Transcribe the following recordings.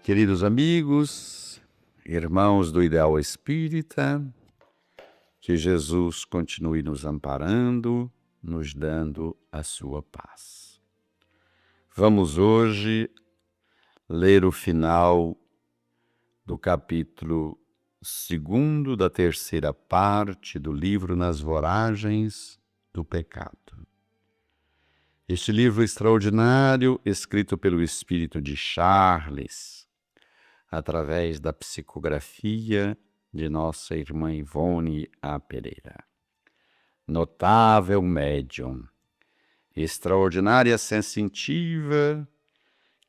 Queridos amigos, irmãos do Ideal Espírita, que Jesus continue nos amparando, nos dando a sua paz. Vamos hoje ler o final do capítulo 2º da terceira parte do livro Nas Voragens do Pecado. Este livro extraordinário, escrito pelo espírito de Charles, através da psicografia de nossa irmã Ivone A. Pereira. Notável médium, extraordinária sensitiva,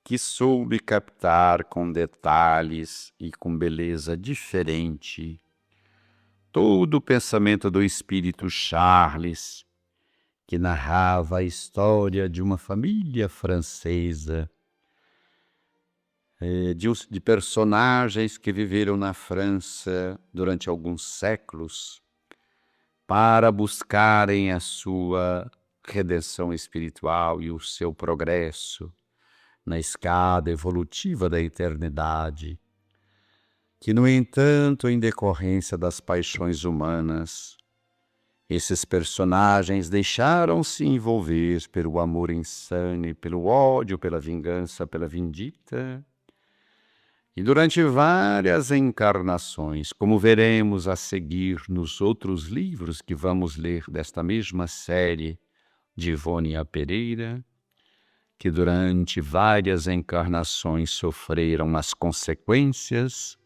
que soube captar com detalhes e com beleza diferente todo o pensamento do espírito Charles, que narrava a história de uma família francesa, de personagens que viveram na França durante alguns séculos para buscarem a sua redenção espiritual e o seu progresso na escada evolutiva da eternidade, que, no entanto, em decorrência das paixões humanas, esses personagens deixaram-se envolver pelo amor insano, pelo ódio, pela vingança, pela vindita. E durante várias encarnações, como veremos a seguir nos outros livros que vamos ler desta mesma série de Ivone A. Pereira, que durante várias encarnações sofreram as consequências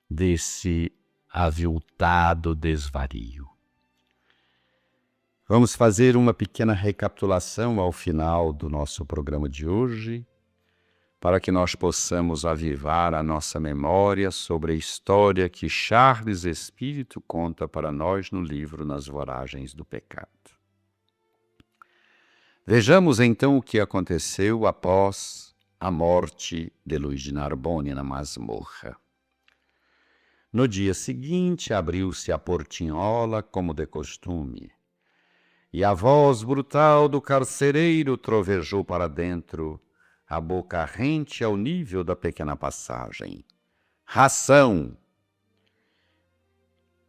desse aviltado desvario. Vamos fazer uma pequena recapitulação ao final do nosso programa de hoje, para que nós possamos avivar a nossa memória sobre a história que Charles Espírito conta para nós no livro Nas Voragens do Pecado. Vejamos então o que aconteceu após a morte de Luís de Narbonne na masmorra. No dia seguinte abriu-se a portinhola como de costume, e a voz brutal do carcereiro trovejou para dentro, a boca rente ao nível da pequena passagem. Ração!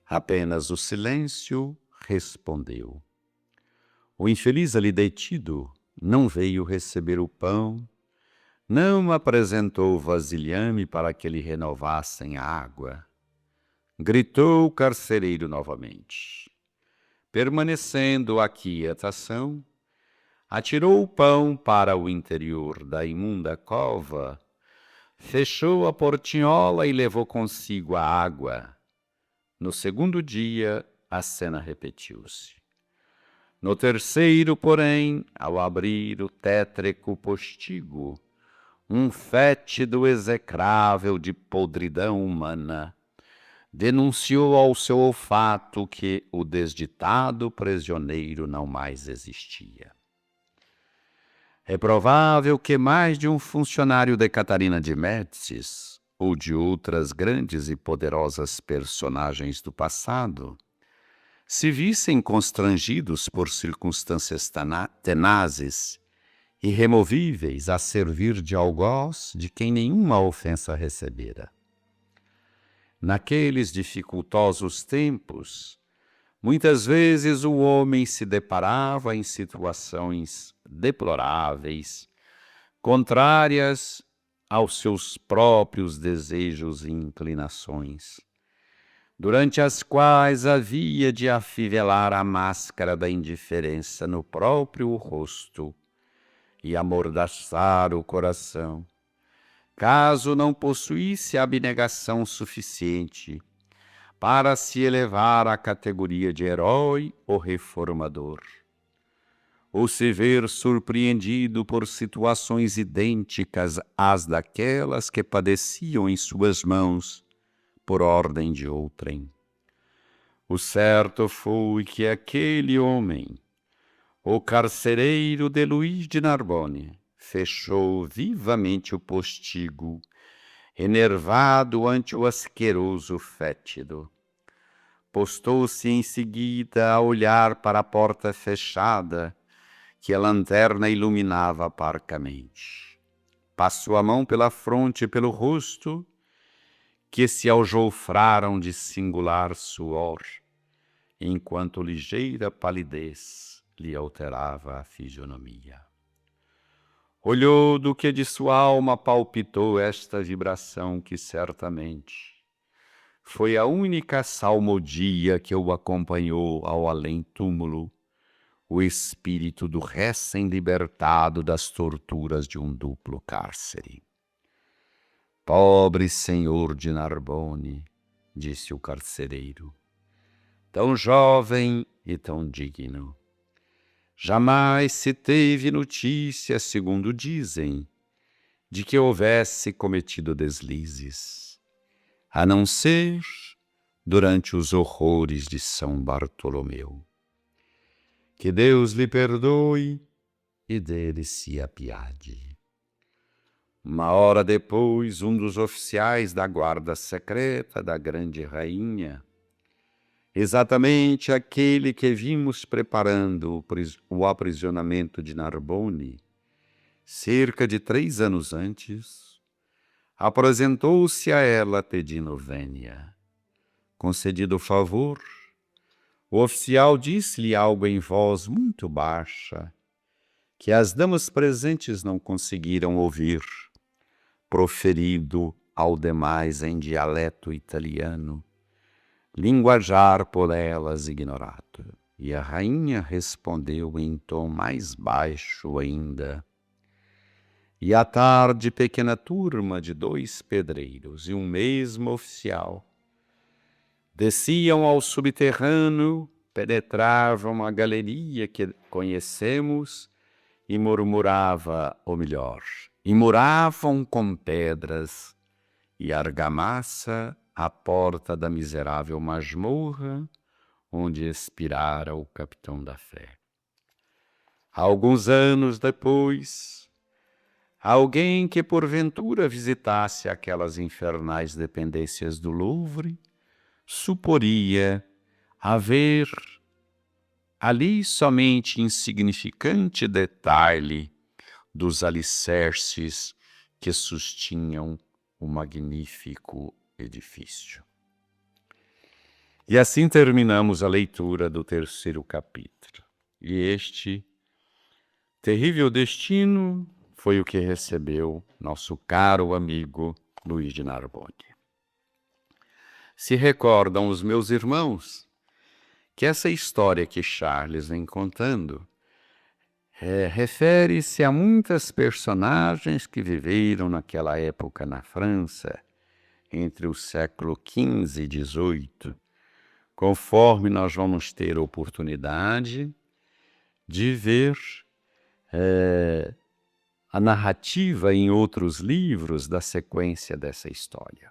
Apenas o silêncio respondeu. O infeliz ali detido não veio receber o pão, não apresentou o vasilhame para que lhe renovassem a água. Gritou o carcereiro novamente. Permanecendo a quietação, atirou o pão para o interior da imunda cova, fechou a portinhola e levou consigo a água. No segundo dia, a cena repetiu-se. No terceiro, porém, ao abrir o tétrico postigo, um fétido execrável de podridão humana denunciou ao seu olfato que o desditado prisioneiro não mais existia. É provável que mais de um funcionário de Catarina de Médicis, ou de outras grandes e poderosas personagens do passado, se vissem constrangidos por circunstâncias tenazes, irremovíveis, a servir de algoz de quem nenhuma ofensa recebera. Naqueles dificultosos tempos, muitas vezes o homem se deparava em situações deploráveis, contrárias aos seus próprios desejos e inclinações, durante as quais havia de afivelar a máscara da indiferença no próprio rosto e amordaçar o coração, caso não possuísse abnegação suficiente para se elevar à categoria de herói ou reformador, ou se ver surpreendido por situações idênticas às daquelas que padeciam em suas mãos por ordem de outrem. O certo foi que aquele homem, o carcereiro de Luís de Narbonne, fechou vivamente o postigo, enervado ante o asqueroso fétido. Postou-se em seguida a olhar para a porta fechada, que a lanterna iluminava parcamente. passou a mão pela fronte e pelo rosto, que se aljofraram de singular suor, enquanto ligeira palidez lhe alterava a fisionomia. Olhou do que de sua alma palpitou esta vibração que certamente foi a única salmodia que o acompanhou ao além-túmulo, o espírito do recém-libertado das torturas de um duplo cárcere. Pobre senhor de Narbonne, disse o carcereiro, tão jovem e tão digno. Jamais se teve notícia, segundo dizem, de que houvesse cometido deslizes, a não ser durante os horrores de São Bartolomeu. Que Deus lhe perdoe e dele se apiade. Uma hora depois, um dos oficiais da guarda secreta da grande rainha, exatamente aquele que vimos preparando o aprisionamento de Narbonne, cerca de 3 anos antes, apresentou-se a ela pedindo vênia. Concedido o favor, o oficial disse-lhe algo em voz muito baixa, que as damas presentes não conseguiram ouvir, proferido ao demais em dialeto italiano, linguajar por elas ignorado. E a rainha respondeu em tom mais baixo ainda. E à tarde, pequena turma de 2 pedreiros e um mesmo oficial desciam ao subterrâneo, penetravam a galeria que conhecemos e muravam com pedras e argamassa a porta da miserável masmorra onde expirara o capitão da fé. Alguns anos depois, alguém que porventura visitasse aquelas infernais dependências do Louvre suporia haver ali somente insignificante detalhe dos alicerces que sustinham o magnífico edifício. E assim terminamos a leitura do 3º capítulo. E este terrível destino foi o que recebeu nosso caro amigo Luís de Narbonne. Se recordam os meus irmãos que essa história que Charles vem contando refere-se a muitas personagens que viveram naquela época na França, entre o século XV e XVIII, conforme nós vamos ter oportunidade de ver a narrativa em outros livros da sequência dessa história.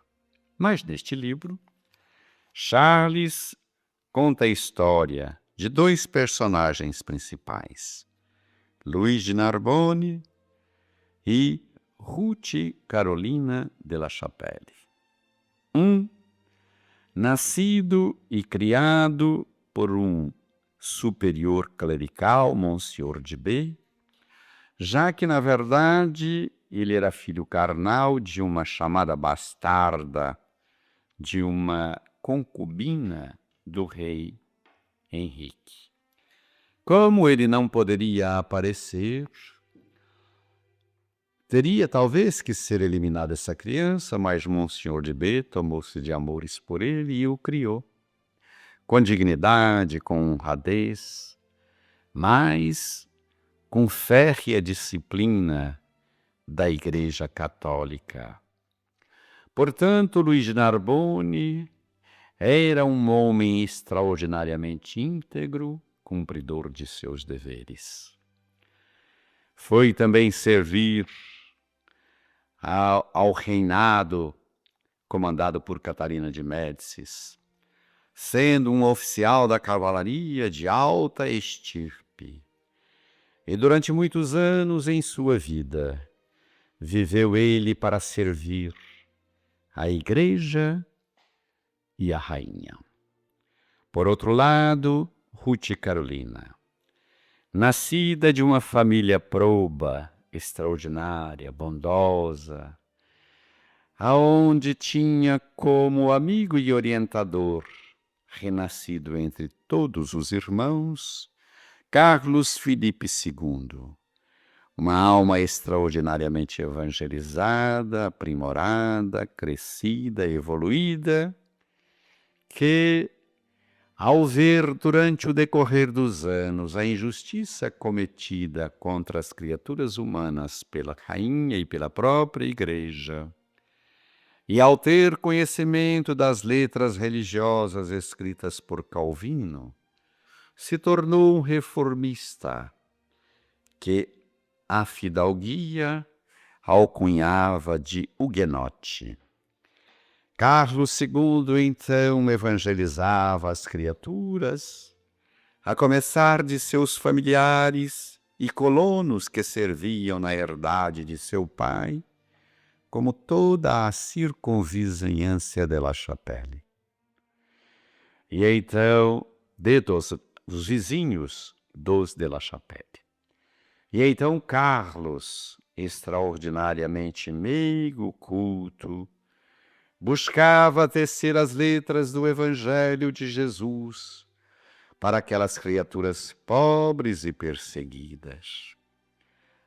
Mas neste livro, Charles conta a história de 2 personagens principais, Luís de Narbonne e Ruth Carolina de la Chapelle. Um nascido e criado por um superior clerical, Monsieur de B, já que, na verdade, ele era filho carnal de uma chamada bastarda, de uma concubina do rei Henrique. Como ele não poderia aparecer, teria talvez que ser eliminada essa criança, mas Monsieur de B tomou-se de amores por ele e o criou, com dignidade, com honradez, mas com férrea disciplina da Igreja Católica. Portanto, Luís de Narbonne era um homem extraordinariamente íntegro, cumpridor de seus deveres. Foi também servir ao reinado comandado por Catarina de Médicis, sendo um oficial da cavalaria de alta estirpe. E durante muitos anos em sua vida, viveu ele para servir a Igreja e a rainha. Por outro lado, Ruth Carolina, nascida de uma família proba extraordinária, bondosa, aonde tinha como amigo e orientador, renascido entre todos os irmãos, Carlos Felipe II, uma alma extraordinariamente evangelizada, aprimorada, crescida, evoluída, que, ao ver durante o decorrer dos anos a injustiça cometida contra as criaturas humanas pela rainha e pela própria Igreja, e ao ter conhecimento das letras religiosas escritas por Calvino, se tornou um reformista que a fidalguia alcunhava de huguenote. Carlos II, então, evangelizava as criaturas, a começar de seus familiares e colonos que serviam na herdade de seu pai, como toda a circunvizinhança de La Chapelle. E então, dos vizinhos dos de La Chapelle. E então Carlos, extraordinariamente meigo, culto, buscava tecer as letras do Evangelho de Jesus para aquelas criaturas pobres e perseguidas.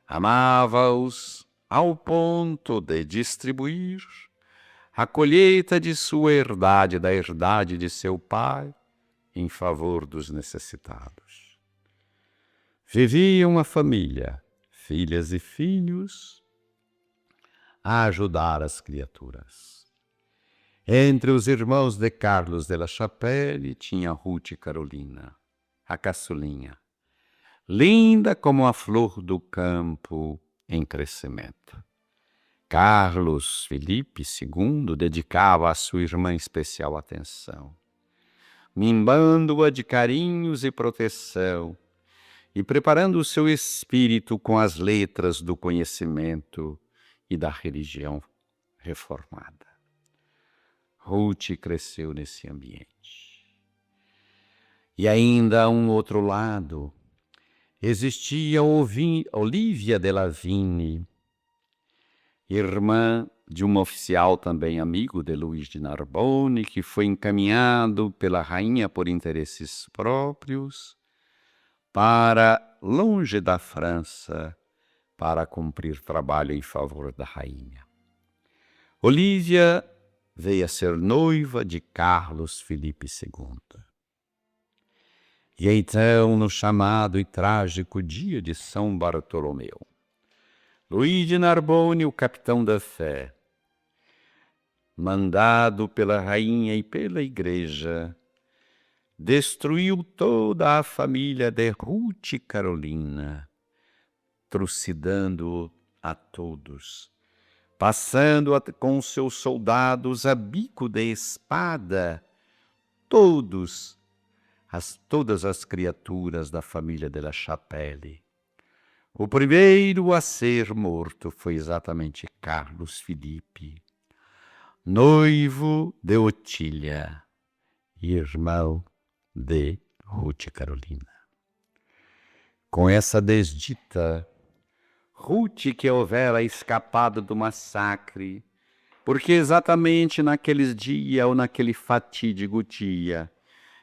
Amava-os ao ponto de distribuir a colheita de sua herdade, da herdade de seu pai, em favor dos necessitados. Vivia uma família, filhas e filhos, a ajudar as criaturas. Entre os irmãos de Carlos de La Chapelle tinha Ruth Carolina, a caçulinha, linda como a flor do campo em crescimento. Carlos Felipe II dedicava à sua irmã especial atenção, mimbando-a de carinhos e proteção e preparando o seu espírito com as letras do conhecimento e da religião reformada. Ruth cresceu nesse ambiente. E ainda a um outro lado, existia Olívia de Lavigne, irmã de um oficial também amigo de Luís de Narbonne, que foi encaminhado pela rainha por interesses próprios para longe da França para cumprir trabalho em favor da rainha. Olívia veio a ser noiva de Carlos Felipe II. E então, no chamado e trágico dia de São Bartolomeu, Luís de Narbonne, o capitão da fé, mandado pela rainha e pela Igreja, destruiu toda a família de Ruth Carolina, trucidando a todos, passando com seus soldados a bico de espada todas as criaturas da família de La Chapelle. O primeiro a ser morto foi exatamente Carlos Felipe, noivo de Otília, irmão de Ruth Carolina. Com essa desdita, Ruth, que houvera escapado do massacre, porque exatamente naqueles dias ou naquele fatídico dia,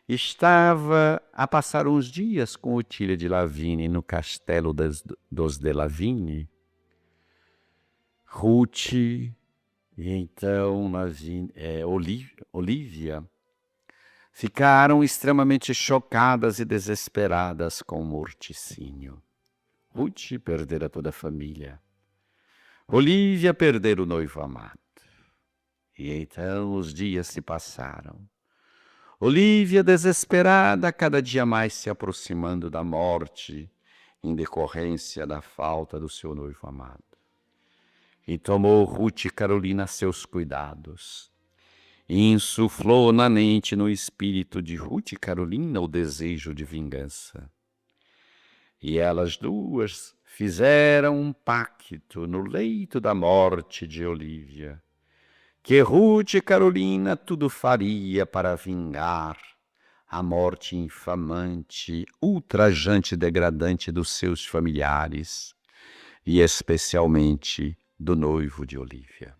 estava a passar uns dias com Otília de Lavigne no castelo dos de Lavigne. Ruth e então Olívia ficaram extremamente chocadas e desesperadas com o morticínio. Ruth perdera toda a família. Olívia perdera o noivo amado. E então os dias se passaram. Olívia, desesperada, cada dia mais se aproximando da morte, em decorrência da falta do seu noivo amado. E tomou Ruth Carolina seus cuidados, e insuflou na mente, no espírito de Ruth Carolina, o desejo de vingança. E elas duas fizeram um pacto no leito da morte de Olívia, que Ruth Carolina tudo faria para vingar a morte infamante, ultrajante e degradante dos seus familiares, e especialmente do noivo de Olívia.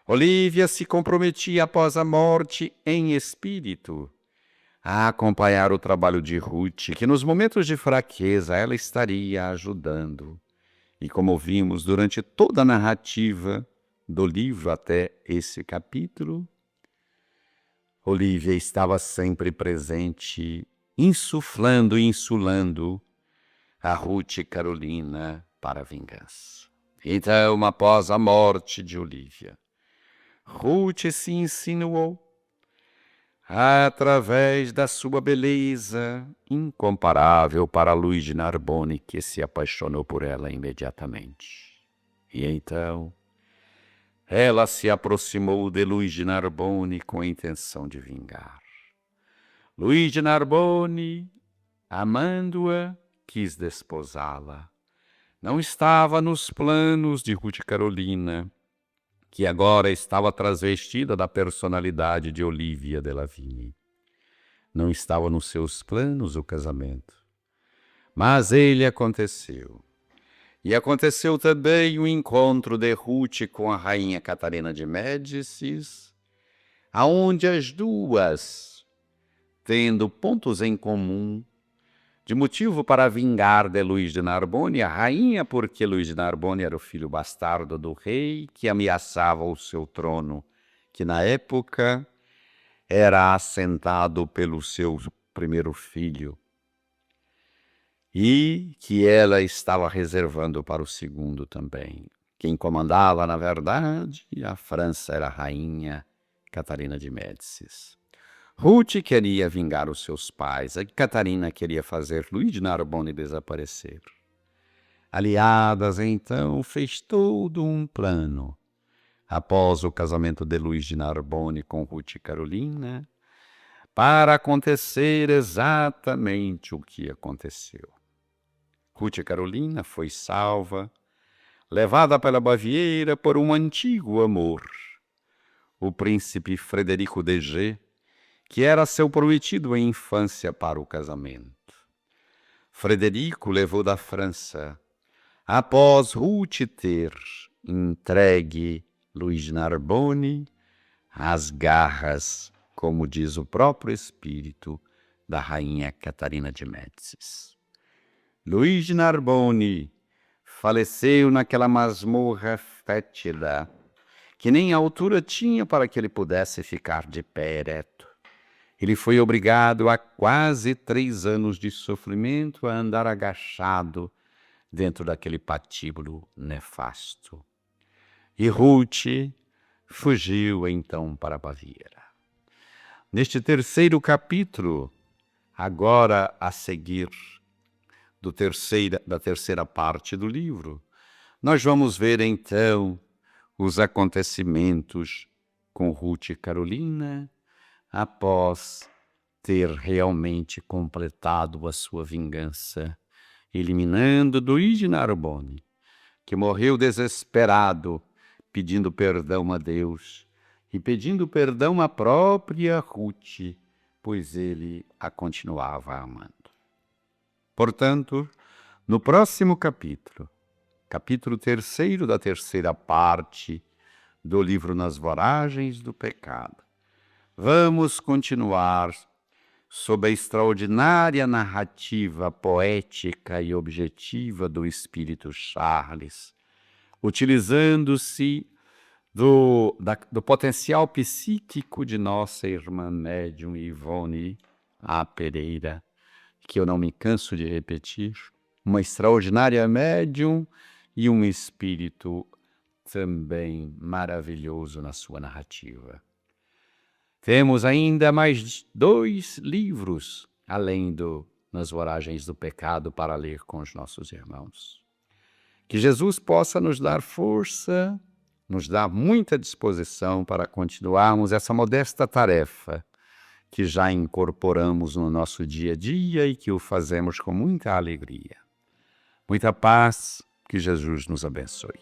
Olívia se comprometia após a morte em espírito a acompanhar o trabalho de Ruth, que nos momentos de fraqueza ela estaria ajudando. E como vimos durante toda a narrativa do livro até esse capítulo, Olívia estava sempre presente, insuflando e insulando a Ruth e Carolina para a vingança. Então, após a morte de Olívia, Ruth se insinuou através da sua beleza incomparável para Luís de Narbonne, que se apaixonou por ela imediatamente. E então, ela se aproximou de Luís de Narbonne com a intenção de vingar. Luís de Narbonne, amando-a, quis desposá-la. Não estava nos planos de Ruth Carolina, que agora estava transvestida da personalidade de Olívia de Lavigne. Não estava nos seus planos o casamento. Mas ele aconteceu. E aconteceu também o encontro de Ruth com a rainha Catarina de Médicis, aonde as duas, tendo pontos em comum, de motivo para vingar de Luís de Narbonne, a rainha, porque Luís de Narbonne era o filho bastardo do rei que ameaçava o seu trono, que na época era assentado pelo seu primeiro filho, e que ela estava reservando para o segundo também. Quem comandava, na verdade, a França era a rainha Catarina de Médicis. Ruth queria vingar os seus pais, a Catarina queria fazer Luís de Narbonne desaparecer. Aliadas, então, fez todo um plano. Após o casamento de Luís de Narbonne com Ruth e Carolina, para acontecer exatamente o que aconteceu. Ruth e Carolina foi salva, levada pela Baviera por um antigo amor, o príncipe Frederico de G, que era seu prometido em infância para o casamento. Frederico levou da França, após Ruth ter entregue Luís de Narbonne às garras, como diz o próprio espírito, da rainha Catarina de Médicis. Luís de Narbonne faleceu naquela masmorra fétida, que nem altura tinha para que ele pudesse ficar de pé ereto. Ele foi obrigado a quase 3 anos de sofrimento a andar agachado dentro daquele patíbulo nefasto. E Ruth fugiu então para a Baviera. Neste terceiro capítulo, agora a seguir da terceira parte do livro, nós vamos ver então os acontecimentos com Ruth e Carolina, após ter realmente completado a sua vingança, eliminando Luís de Narbonne, que morreu desesperado, pedindo perdão a Deus e pedindo perdão à própria Ruth, pois ele a continuava amando. Portanto, no próximo capítulo, capítulo 3º da terceira parte do livro Nas Voragens do Pecado, vamos continuar sob a extraordinária narrativa poética e objetiva do Espírito Charles, utilizando-se do potencial psíquico de nossa irmã médium Ivone A. Pereira, que eu não me canso de repetir, uma extraordinária médium e um espírito também maravilhoso na sua narrativa. Temos ainda mais 2 livros, além do Nas Voragens do Pecado, para ler com os nossos irmãos. Que Jesus possa nos dar força, nos dar muita disposição para continuarmos essa modesta tarefa que já incorporamos no nosso dia a dia e que o fazemos com muita alegria. Muita paz, que Jesus nos abençoe.